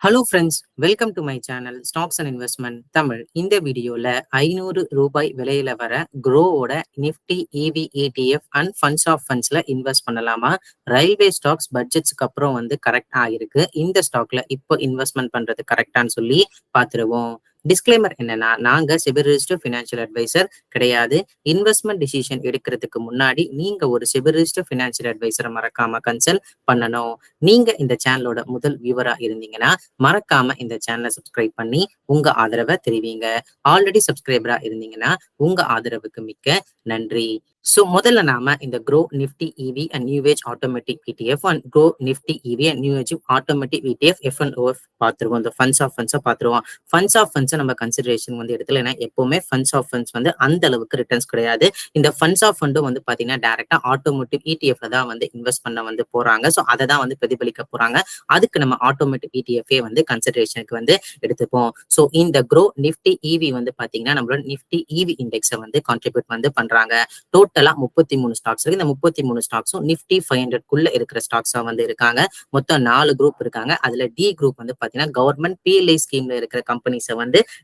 Hello friends, welcome to my channel stocks and investment Tamil. இந்த வீடியோல ரூ. 500 விலையில வர குரோவோட Nifty EV ETF and funds of ஃபண்ட்ஸ்ல இன்வெஸ்ட் பண்ணலாமா? ரயில்வே ஸ்டாக்ஸ் பட்ஜெட்ஸ்க்கு அப்புறம் கரெக்ட் ஆயிருக்கு. இந்த ஸ்டாக்ல இப்போ இன்வெஸ்ட்மெண்ட் பண்றது கரெக்டான்னு சொல்லி பார்த்துருவோம். டிஸ்க்ளைமர் என்னன்னா, நாங்க செபி ரிஜிஸ்டர்ட் ஃபினான்ஷியல் அட்வைசர் கிடையாது. இன்வெஸ்ட்மெண்ட் டிசிஷன் எடுக்கிறதுக்கு முன்னாடி நீங்க ஒரு செபி ரிஜிஸ்டர்ட் ஃபினான்ஷியல் அட்வைசரை மறக்காம கன்சல்ட் பண்ணணும். நீங்க இந்த சேனலோட முதல் வியூவரா இருந்தீங்கன்னா மறக்காம இந்த சேனலை சப்ஸ்கிரைப் பண்ணி உங்க ஆதரவை தெரிவிங்க. ஆல்ரெடி சப்ஸ்கிரைபரா இருந்தீங்கன்னா உங்க ஆதரவுக்கு மிக்க நன்றி. சோ முதல்ல நாம இந்த Groww Nifty EV and new age automatic ETF and Groww Nifty EV and new age automatic ETF F&OF பார்த்துருவோம். இந்த ஃபண்ட்ஸ் ஆஃப் ஃபண்ட்ஸை பார்த்துருவோம். ஃபண்ட்ஸ் ஆஃப் ஃபண்ட்ஸை நம்ம கன்சிடரேஷன் எடுத்துல, ஏன்னா எப்பவுமே ஃபண்ட்ஸ் ஆஃப் ஃபண்ட்ஸ் அந்த அளவுக்கு ரிட்டர்ன்ஸ் கிடையாது. இந்த ஃபண்ட்ஸ் ஆஃப் ஃபண்டும் பாத்தீங்கன்னா டைரக்டா ஆட்டோமேட்டிக் ETF தான் இன்வெஸ்ட் பண்ண போறாங்க. ஸோ அதை தான் பிரதிபலிக்க போறாங்க. அதுக்கு நம்ம ஆட்டோமேட்டிக் ETF கன்சிடரேஷனுக்கு எடுத்துப்போம். ஸோ இந்த க்ரோ நிஃப்டி இவி பாத்தீங்கன்னா நம்மளோட நிஃப்டி இவி இண்டெக்ஸை கான்ட்ரிபியூட் பண்றாங்க. டோட்டலா 33 ஸ்டாக்ஸ் இருக்கு. இந்த 33 ஸ்டாக்ஸும் நிஃப்டி 500 குள்ள இருக்கிற ஸ்டாக்ஸா இருக்காங்க. மொத்தம் 4 குரூப் இருக்காங்க. அதுல டி குரூப் பாத்தீங்கன்னா கவர்மெண்ட் PLI ஸ்கீம்ல இருக்கிற கம்பெனிஸை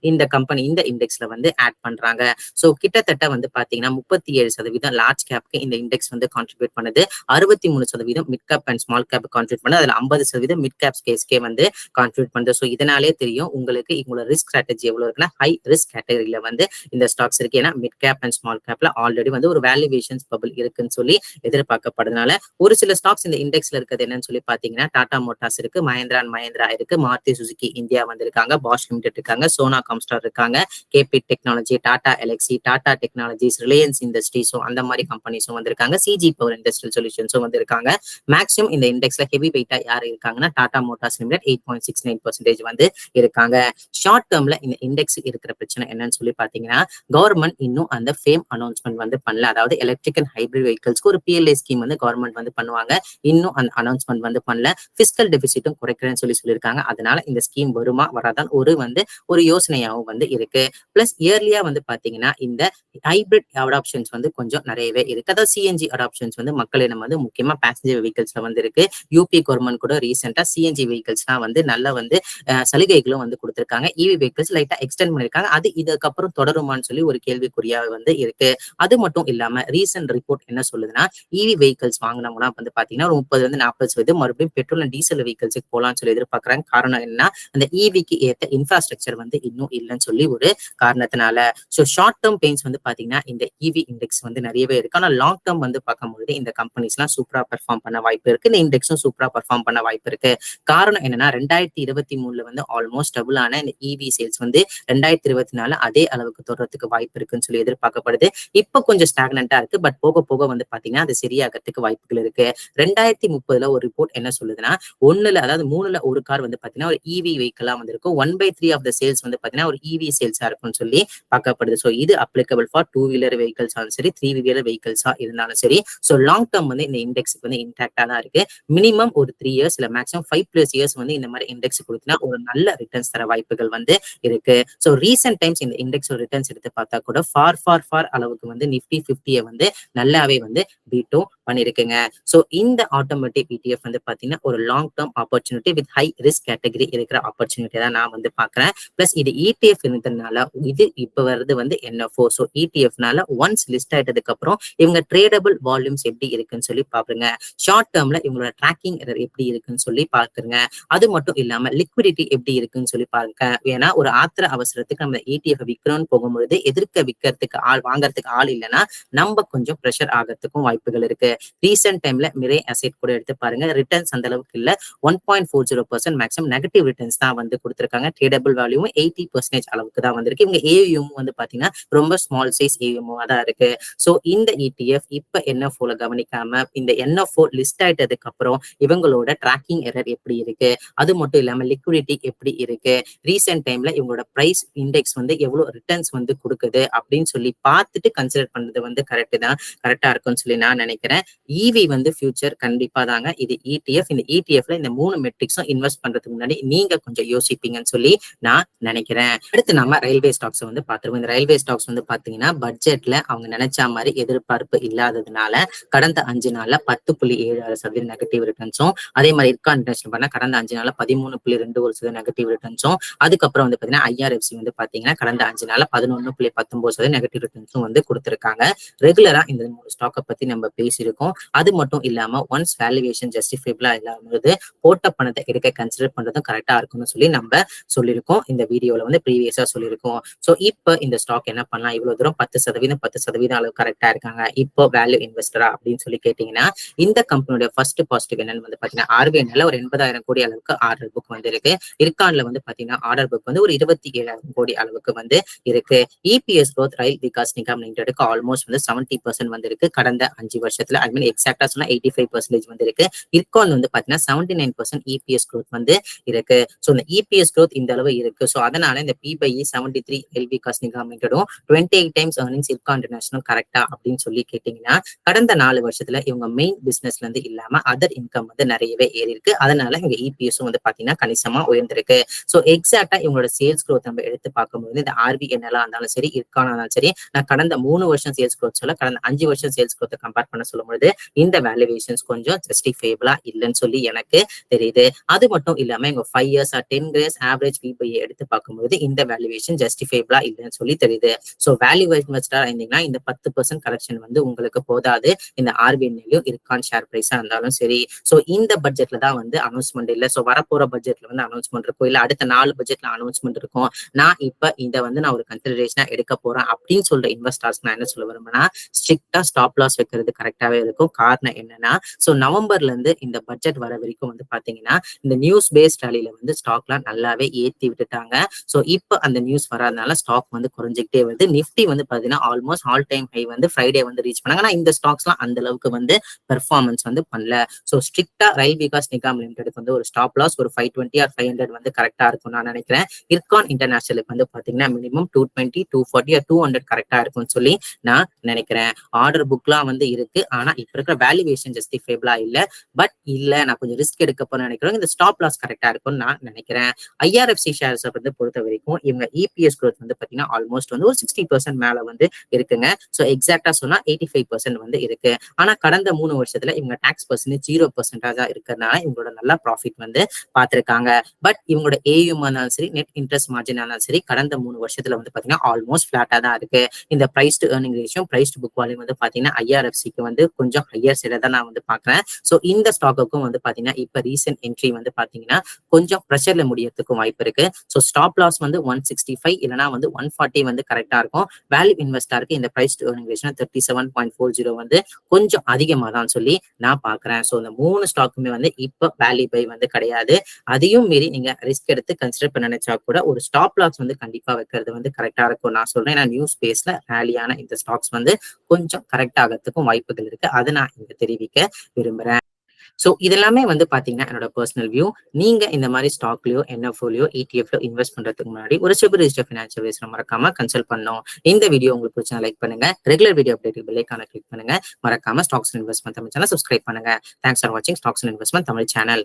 இந்த இண்டெக்ஸ்ல ஆட் பண்றாங்க. ஸோ கிட்டத்தட்ட பாத்தீங்கன்னா 37% லார்ஜ் கேப்க்கு இந்த இண்டெக்ஸ் கான்ட்ரிபியூட் பண்ணுது. 63% mid cap and small cap contribute பண்ணுது. அதுல 50% மிட் கேப் ஸ்கேஸ்க்கே கான்ட்ரிபியூட் பண்ணுது. ஸோ இதனாலே தெரியும் உங்களுக்கு உங்களோட ரிஸ்க் ஸ்ட்ராட்டஜி எவ்வளவு இருக்குன்னா, ஹை ரிஸ்க் கேட்டகரியில இந்த ஸ்டாக்ஸ் இருக்கு. ஏன்னா மிட் கேப் அண்ட் ஸ்மால் கேப்ல ஆல்ரெடி ஒரு வேல்யூவேஷன்ஸ் பபிள் இருக்குன்னு சொல்லி எதிர்பார்க்கப்படுறதுனால ஒரு சில ஸ்டாக்ஸ் இந்த இண்டெக்ஸ்ல இருக்கிறது என்னன்னு சொல்லி பாத்தீங்கன்னா, டாடா மோட்டார்ஸ் இருக்கு, மஹேந்திரா அண்ட் மஹேந்திரா இருக்கு, மாருதி சுசுகி இந்தியா இருக்காங்க, பாஷ் லிமிடெட் இருக்காங்க, சோனா காம்ஸ்டார் இருக்காங்க, KP technology, Tata Elxsi, Tata technologies, Reliance இண்டஸ்ட்ரீஸும் அந்த மாதிரி கம்பெனிஸும் வந்திருக்காங்க, சிஜி பவர் இண்டஸ்ட்ரியல் சொல்யூஷன்ஸும் வந்திருக்காங்க. மேக்ஸிமம் இந்த இண்டெக்ஸ்ல ஹெவி வெயிட்டா யார் இருக்காங்கன்னா, டாடா மோட்டார்ஸ் லிமிடெட் 8.69% இருக்காங்க. ஷார்ட் டேர்ம்ல இந்த இண்டெக்ஸ் இருக்கிற பிரச்சனை என்னன்னு சொல்லி பாத்தீங்கன்னா, கவர்மெண்ட் இன்னும் அந்த ஃபேம் அனௌன்ஸ்மெண்ட் பண்ணல. அதாவது எலக்ட்ரிக் அண்ட் ஹைபிரிட் வெஹிக்கிள்ஸ்க்கு ஒரு PLI ஸ்கீம் கவர்மெண்ட் பண்ணுவாங்க. இன்னும் அந்த அனௌன்ஸ்மெண்ட் பண்ணல. பிஸ்கல் டெபிசிட்டும் குறைக்கிறேன்னு சொல்லியிருக்காங்க. அதனால இந்த ஸ்கீம் வருமா வராதான் ஒரு யோசனையாகவும் இருக்கு. பிளஸ் இயர்லியா பாத்தீங்கன்னா இந்த ஹைபிரிட் அடாப்ஷன்ஸ் கொஞ்சம் நிறையவே இருக்கு. அதாவது சிஎன்ஜி அடாப்ஷன்ஸ் மக்களிடம் முக்கியமா பேசஞ்சர் வெஹிக்கிள்ஸ்ல இருக்கு. யூபி கவர்மெண்ட் கூட ரீசெண்டா சிஎன்ஜி வெஹிக்கிள்ஸ்லாம் நல்ல சலுகைகளும் கொடுத்திருக்காங்க. இவி வெஹிக்கிள்ஸ் லைட்டா எக்ஸ்டெண்ட் பண்ணிருக்காங்க. அது இதுக்கப்புறம் தொடருமான்னு சொல்லி ஒரு கேள்விக்குறியா இருக்கு. அது மட்டும் இல்லாம ரீசன்ட் ரிப்போர்ட் என்ன சொல்லுதுன்னா, இவி வெஹிக்கிள்ஸ் வாங்கினவங்க பாத்தீங்கன்னா ஒரு 30-40% மறுபடியும் பெட்ரோல் அண்ட் டீசல் வெஹிக்கிள்ஸுக்கு போலாம்னு சொல்லி எதிர்பார்க்கறாங்க. காரணம் என்னன்னா, அந்த இவிக்கு ஏத்த இன்ஃப்ராஸ்ட்ரக்சர் இன்னும் இல்லைன்னு சொல்லி ஒரு காரணத்தினால. ஸோ ஷார்ட் டேர்ம் பெயின்ஸ் பாத்தீங்கன்னா இந்த இவி இண்டெக்ஸ் நிறையவே இருக்கு. ஆனா லாங் டேர்ம் பார்க்கும்போது இந்த கம்பெனிஸ் எல்லாம் சூப்பரா பெர்ஃபார்ம் பண்ண வாய்ப்பு இருக்கு. இந்த இண்டெக்ஸும் சூப்பரா பெர்ஃபார்ம் பண்ண வாய்ப்பு இருக்கு. காரணம் என்னன்னா, 2023 ஆல்மோஸ்ட் டபுள் ஆன இந்த இவி சேல்ஸ் 2024 அதே அளவுக்கு தொடர்றதுக்கு வாய்ப்பு இருக்குன்னு சொல்லி எதிர்பார்க்கப்படுது. இப்ப கொஞ்சம் ஸ்டாக்னண்டா இருக்கு. பட் போக போக பாத்தீங்கன்னா அது சரியாகிறதுக்கு வாய்ப்புகள் இருக்கு. 2030 ஒரு ரிப்போர்ட் என்ன சொல்லுதுன்னா, அதாவது 3ல ஒரு கார் பாத்தீங்கன்னா ஒரு இவி வெஹிக்கிளா இருக்கும். 1/3 ஆஃப் த சேல்ஸ் பாத்தீங்கன்னா ஒரு இவி சேல்ஸா இருக்கும்னு சொல்லி பார்க்கப்படுது. ஸோ இது அப்ளிகபிள் ஃபார் 2 வீலர் வெஹிக்கிள்ஸாலும் சரி, 3 வீலர் வெஹிக்கிள்ஸா இருந்தாலும் சரி. ஸோ லாங் டேர்ம் இந்த இண்டெக்ஸுக்கு இன்டாக்டா தான் இருக்கு. மினிமம் ஒரு 3 இயர்ஸ் இல்ல மேக்ஸிமம் 5+ இயர்ஸ் இந்த மாதிரி இண்டெக்ஸ் கொடுத்தா ஒரு நல்ல ரிட்டர்ன்ஸ் தர வாய்ப்புகள் இருக்கு. ஸோ ரீசென்ட் டைம்ஸ் இந்த இண்டெக்ஸ் ரிட்டர்ன்ஸ் எடுத்து பார்த்தா கூட ஃபார் அளவுக்கு நிஃப்டி 50 நல்லாவே பீட்டும் பண்ணிருக்குங்க. ஸோ இந்த ஆட்டோமேட்டிக் ETF பாத்தீங்கன்னா ஒரு long term opportunity with high risk category இருக்கிற ஆப்பர்ச்சுனிட்டி தான் நான் பாக்குறேன். பிளஸ் இது ETF இருந்ததுனால இது இப்ப வருது NFO. ஸோ ETFனால ஒன்ஸ் லிஸ்ட் ஆயிட்டதுக்கு அப்புறம் இவங்க ட்ரேடபிள் வால்யூம்ஸ் எப்படி இருக்குன்னு சொல்லி பாருங்க. ஷார்ட் டேர்ம்ல இவங்களோட ட்ராக்கிங் எரர் எப்படி இருக்குன்னு சொல்லி பாக்குறேங்க. அது மட்டும் இல்லாம லிக்விடிட்டி எப்படி இருக்குன்னு சொல்லி பாருங்க. ஏன்னா ஒரு ஆத்திர அவசரத்துக்கு நம்ம ETF விற்கிறோம்னு போகும்போது எதிர்க்க விற்கிறதுக்கு வாங்கறதுக்கு ஆள் இல்லைன்னா நம்ம கொஞ்சம் ப்ரெஷர் ஆகிறதுக்கும் வாய்ப்புகள் இருக்கு. ரீசென்ட் டைம்ல மிரே அசெட் கூட எடுத்து பாருங்க. ரிட்டர்ன்ஸ் அந்த அளவுக்கு இல்ல. 1.40% மேக்ஸிமம் நெகட்டிவ் ரிட்டர்ன்ஸ் தான் கொடுத்திருக்காங்க. ட்ரேடபிள் வேல்யூவும் 80% அளவுக்கு தான் இருக்கு. இவங்க AUM பாத்தீங்கன்னா ரொம்ப ஸ்மால் சைஸ் AUM தான் இருக்கு. சோ இந்த ETF இப்ப NFO கவனிக்காம இந்த NFO லிஸ்ட் ஆயிட்டதுக்கு அப்புறம் இவங்களோட ட்ராக்கிங் எரர் எப்படி இருக்கு, அது மட்டும் இல்லாம லிக்விடிட்டி எப்படி இருக்கு, ரீசென்ட் டைம்ல இவங்களோட பிரைஸ் இண்டெக்ஸ் எவ்வளவு ரிட்டர்ன்ஸ் கொடுக்குது அப்படின்னு சொல்லி பார்த்துட்டு கன்சிடர் பண்றது கரெக்டா இருக்கும்னு சொல்லி நான் நினைக்கிறேன். ஈவி வந்து ஃபியூச்சர் கண்டிப்பா தாங்க. இது ETF. இந்த ETFல இந்த 3 மெட்ரிக்ஸும் இன்வெஸ்ட் பண்றதுக்கு முன்னாடி நீங்க கொஞ்சம் யோசிப்பீங்கன்னு சொல்லி நான் நினைக்கிறேன். அடுத்து நம்ம ரயில்வே ஸ்டாக்ஸ் வந்து பார்த்துருவோம். இந்த ரயில்வே ஸ்டாக்ஸ் வந்து பாத்தீங்கன்னா பட்ஜெட்ல அவங்க நினைச்ச மாதிரி எதிர்பார்ப்பு இல்லாததுனால கடந்த 5 நாள்ல 10.76% நெகட்டிவ் ரிட்டர்ன்ஸும், அதே மாதிரி இர்கான் இன்டர்நேஷனல் பண்ண கடந்த 5 நாள்ல 13.21% நெகட்டிவ் ரிட்டர்ன்ஸும், அதுக்கப்புறம் வந்து பாத்தீங்கன்னா IRFC வந்து பாத்தீங்கன்னா கடந்த 5 நாள்ல 11.19% நெகட்டிவ் ரிட்டர்ன்ஸும் வந்து கொடுத்திருக்காங்க. ரெகுலரா இந்த 3 ஸ்டாக்கை பத்தி நம்ம பேசியிருக்கோம். அது மட்டும் இல்லாம ஒன்ஸ் வேல்யூவேஷன் ஜஸ்டிஃபைபிளா இல்லாமது போட்ட பணத்தை எடுக்க கன்சிடர் பண்றதும் கரெக்டா இருக்கும்னு சொல்லி நம்ம சொல்லியிருக்கோம். இந்த வீடியோல வந்து ப்ரீவியஸா சொல்லியிருக்கோம். சோ இப்ப இந்த ஸ்டாக் என்ன பண்ணலாம், இவ்வளவு தூரம் 10% அளவு கரெக்டா இருக்காங்க, இப்போ வேல்யூ இன்வெஸ்டரா அப்படின்னு சொல்லி கேட்டீங்கன்னா, இந்த கம்பெனியோட ஃபர்ஸ்ட் பாசிட்டிவ் என்னன்னு வந்து பாத்தீங்கன்னா RBNL ஒரு 80,000 கோடி அளவுக்கு ஆர்டர் புக் வந்து இருக்கு. இர்கான்ல வந்து பாத்தீங்கன்னா ஆர்டர் புக் வந்து ஒரு 27,000 கோடி அளவுக்கு வந்து இருக்கு. EPS growth ரயில் விகாஸ் நிகாம் லிமிடெடுக்கு ஆல்மோஸ்ட் வந்து 70% வந்து இருக்கு கடந்த 5 வருஷத்துல. ஐ மீன் எக்ஸாக்டா சொன்னா 85% வந்து இருக்கு. இர்கான் வந்து பாத்தீங்கன்னா 79% EPS growth வந்து இருக்கு. சோ இந்த EPS growth இந்த அளவு இருக்கு. சோ அதனால இந்த P/E 73 ரயில் விகாஸ் நிகாம் லிமிடெடும் 28 டைம்ஸ் earnings இர்கான் இன்டர்நேஷனல் கரெக்டா அப்படின்னு சொல்லி கேட்டீங்கன்னா, கடந்த 4 வருஷத்துல இவங்க மெயின் பிசினஸ்ல இருந்து இல்லாம அதர் இன்கம் வந்து நிறையவே ஏறி இருக்கு. அதனால இவங்க EPS வந்து பாத்தீங்கன்னா கணிசமா உயர்ந்திருக்கு. சோ எக்ஸாக்டா இவங்களோட சேல்ஸ் growth நம்ம எடுத்து பார்க்கும்போது இந்த RBNL இருந்தாலும் சரி, இர்கானா இருந்தாலும் சரி, நான் கடந்த 3 வருஷம் சேல்ஸ் growth சொல்ல, கடந்த 5 வருஷம் சேல்ஸ் growth கம்பேர் பண்ண சொல்லும்போது இந்த வேல்யூவேஷன்ஸ் கொஞ்சம் ஜஸ்டிஃபைபிளா இல்லைன்னு சொல்லி எனக்கு தெரியுது. அது மட்டும் இல்லாம இவங்க 5 years R 10 years average P/E எடுத்து பார்க்கும்போது இந்த வேல்யூவேஷன் ஜஸ்டிஃபைபிளா இல்லைன்னு சொல்லி தெரியுது. சோ வேல்யூ இன்வெஸ்டரா இருந்தீங்கன்னா இந்த 10% கரெக்ஷன் வந்து உங்களுக்கு போதாது. இந்த RBNL இர்கான் ஷேர் பிரைஸா இருந்தாலும் சரி. சோ இந்த பட்ஜெட்ல தான் வந்து அனௌன்ஸ்மெண்ட் இல்ல. சோ வரப்போற பட்ஜெட்ல வந்து அனௌன்ஸ்மெண்ட் இருக்கும், இல்ல அடுத்த 4 பட்ஜெட்ல அனௌன்ஸ்மெண்ட் இருக்கும். நான் இப்ப இதை வந்து நான் ஒரு கன்சிடரேஷனா எடுக்க போறேன் அப்படின்னு சொல்ற இன்வெஸ்டர்ஸ் நான் என்ன சொல்ல விரும்புறேன்னா, ஸ்ட்ரிக்டா ஸ்டாப் லாஸ் வைக்கிறது கரெக்டாவே இருக்கும். காரணம் என்னன்னா, சோ நவம்பர்ல இருந்து இந்த பட்ஜெட் வர வரைக்கும் வந்து பாத்தீங்கன்னா இந்த நியூஸ் பேஸ்ட் ரேலியில வந்து ஸ்டாக்லாம் நல்லாவே ஏத்தி விட்டுட்டாங்க. சோ இப்ப அந்த நியூஸ் வராதனால ஸ்டாக் வந்து குறைஞ்சிக்கிட்டே வருது. நிப்டி வந்து பாத்தீங்கன்னா ஆல்மோஸ்ட் ஆல் டைம் ஹை வந்து ஃப்ரைடே வந்து ரீச் பண்ணாங்க. ஆனா இந்த ஸ்டாக்ஸ்லாம் அந்த அளவுக்கு வந்து பெர்ஃபார்மன்ஸ் வந்து பண்ணல. சோ ஸ்ட்ரிக்டா ரயில் விகாஸ் நிகாம் லிமிடெடுக்கு வந்து ஒரு ஸ்டாப் லாஸ் ஒரு 520 ஆர் 500 வந்து கரெக்டா இருக்கும் நான் நினைக்கிறேன். இர்கான் இன்டர்நேஷனலுக்கு வந்து பாத்தீங்கன்னா மினிமம் 220, 240 ஆர் 200 கரெக்டா இருக்கும்னு சொல்லி நான் நினைக்கிறேன். ஆர்டர் புக்லாம் வந்து இருக்கு. ஆனா இப்ப இருக்கிற வேல்யூவேஷன் ஜஸ்டிஃபைபிளா இல்ல. பட் இல்ல நான் கொஞ்சம் ரிஸ்க் எடுக்க போறேன்னு நினைக்கிறேன். இந்த ஸ்டாப் லாஸ் கரெக்டா இருக்கும்னு நான் நினைக்கிறேன். IRFC ஷேர்ஸ் வந்து பொறுத்த வரைக்கும் இவங்க EPS growth வந்து பாத்தீங்கன்னா ஆல்மோஸ்ட் வந்து ஒரு 60% மேல வந்து இருக்குங்க. சோ எக்ஸாக்டா சொன்னா 85% வந்து இருக்கு. ஆனா கடந்த 3 வருஷத்துல இவங்க டாக்ஸ் பர்சன்டேஜ் 0% இருக்கிறதுனால இவங்களோட நல்ல ப்ராஃபிட் வந்து பார்த்திருக்காங்க. பட் இவங்களோட AUM இருந்தாலும் சரி, நெட் இன்ட்ரெஸ்ட் மார்ஜின் இருந்தாலும் சரி, கடந்த 3 வருஷத்துல வந்து பாத்தீங்கன்னா ஆல்மோஸ்ட் ஃபிளாட்டா தான் இருக்கு. இந்த price to earning ratio, price to book volume வந்து பாத்தீங்கன்னா IRFCக்கு வந்து கொஞ்சம் ஹையர் சைட தான் நான் வந்து பாக்குறேன். சோ இந்த ஸ்டாக்குக்கும் வந்து பாத்தீங்கன்னா இப்ப ரீசென்ட் என்ட்ரி வந்து பாத்தீங்கன்னா கொஞ்சம் ப்ரெஷர்ல முடியறதுக்கும் வாய்ப்பு இருக்கு. சோ ஸ்டாப் லாஸ் வந்து 165 இல்லனா வந்து 140 வந்து கரெக்டா இருக்கும். வேல்யூ இன்வெஸ்டருக்கு இந்த பிரைஸ் டு ஏர்னிங் ரேஷியோ 37.40 வந்து கொஞ்சம் அதிகமா தான் சொல்லி நான் பாக்குறேன். சோ இந்த 3 ஸ்டாக்குமே வந்து இப்ப வேல்யூ பை வந்து கிடையாது. அதையும் மீறி நீங்க ரிஸ்க் எடுத்து கன்சிடர் பண்ண நினைச்சா கூட ஒரு ஸ்டாப் லாஸ் வந்து கண்டிப்பா வைக்கிறது வந்து கரெக்டா இருக்கும் நான் சொல்றேன். ஏன்னா நியூஸ் பேஸ்ல ரேலியான இந்த ஸ்டாக்ஸ் வந்து கொஞ்சம் கரெக்ட் ஆகிறதுக்கும் வாய்ப்புகள் இருக்கு. அதை நான் இங்க தெரிவிக்க விரும்புறேன். சோ இதெல்லாமே வந்து பாத்தீங்கன்னா என்னோட பர்சனல் வியூ. நீங்க இந்த மாதிரி ஸ்டாக்லயோ, NFOலயோ, ETFலயோ இன்வெஸ்ட் பண்றதுக்கு முன்னாடி ஒரு செபி ரிஜிஸ்டர்ட் ஃபினான்ஷியல் அட்வைசரை மறக்காம கன்சல்ட் பண்ணணும். இந்த வீடியோ உங்களுக்கு பிடிச்சா லைக் பண்ணுங்க. ரெகுலர் வீடியோ அப்டேட் பெல் ஐகானை கிளிக் பண்ணுங்க. மறக்காம stocks investment Tamil channel subscribe பண்ணுங்க. தேங்க்ஸ் ஃபார் வாட்சிங் ஸ்டாக்ஸ் இன்வெஸ்ட்மெண்ட் தமிழ் சேனல்.